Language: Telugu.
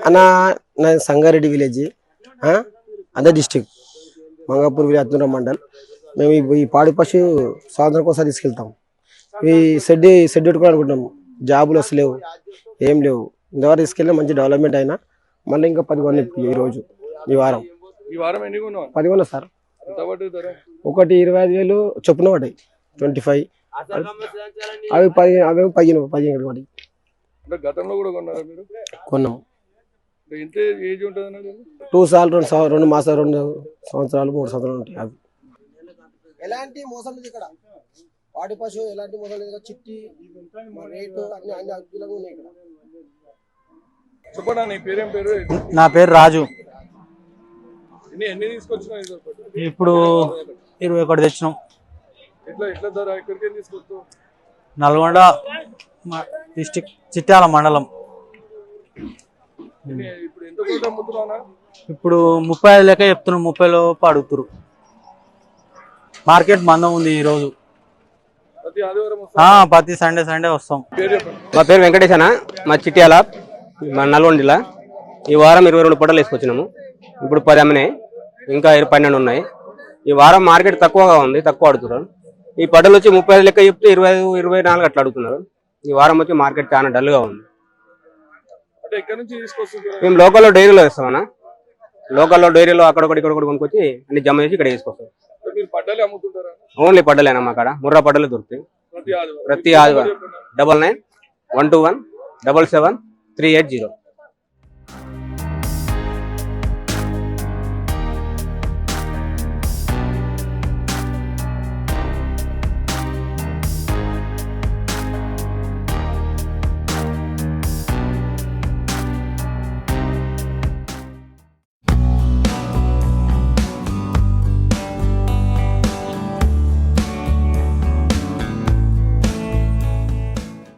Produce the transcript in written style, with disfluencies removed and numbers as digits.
అన్న నా సంగారెడ్డి విలేజ్ అదే డిస్టిక్ మంగాపూర్ విలేజ్ అత్నూర మండల్. మేము ఈ పాడి పశు సంవత్సరం ఒకసారి తీసుకెళ్తాం. ఈ షెడ్ పెట్టుకోవాలనుకుంటున్నాం. జాబులు వస్తలేవు, ఏం లేవు. ఇంతవరకు తీసుకెళ్ళి మంచి డెవలప్మెంట్ అయినా మళ్ళీ ఇంకా 10 కొన్నాయి ఈరోజు ఈ వారం 10 కొన్నా సార్. ఒకటి 25,000 చొప్పున పడ్డాయి. 25 అవి 15 పడ్డాయి. కొన్నాము. 2 సార్లు 2 మాసాలు 2 సంవత్సరాలు 3 సంవత్సరాలు ఉంటాయి. అవి ఎలాంటి మోసం లేదు ఇక్కడ. పాడి పశువు ఎలాంటి మోసం లేదు. చిట్టి రేటు అన్ని అద్భుతంగా ఉన్నాయి ఇక్కడ. నా పేరు రాజు. ఇప్పుడు 21 తెచ్చినాం. నల్గొండ డిస్టిక్ చిట్యాల మండలం. ఇప్పుడు 35 లెక్క చెప్తున్నాం. 30లో అడుగుతురు. మార్కెట్ మందం ఉంది ఈరోజు. ప్రతి సండే వస్తాం. మా పేరు వెంకటేష్ అన్న. మా చిట్యాల మా నల్గొండ జిల్లా. ఈ వారం 22 పొట్టలు వేసుకొచ్చినాము. ఇప్పుడు 10 అమ్మినాయి, ఇంకా 12 ఉన్నాయి. ఈ వారం మార్కెట్ తక్కువగా ఉంది, తక్కువ అడుగుతున్నారు. ఈ పొట్టలు వచ్చి 35 లెక్క చెప్తే 25, 24 అట్లా అడుగుతున్నారు. ఈ వారం వచ్చి మార్కెట్ చాలా డల్గా ఉంది. మేము లోకల్లో డైరీలో వేస్తామన్నా. లోకల్లో డైరీలో అక్కడొకటి ఇక్కడొకటి కొనుక్కొచ్చి అన్ని జమ చేసి ఇక్కడ వేసుకొస్తాం. ఓన్లీ పడ్డలేనా మా కాడ ముర్రా పడ్డలు దొరుకుతాయి ప్రతి ఆదివారం. 99 121 77 380.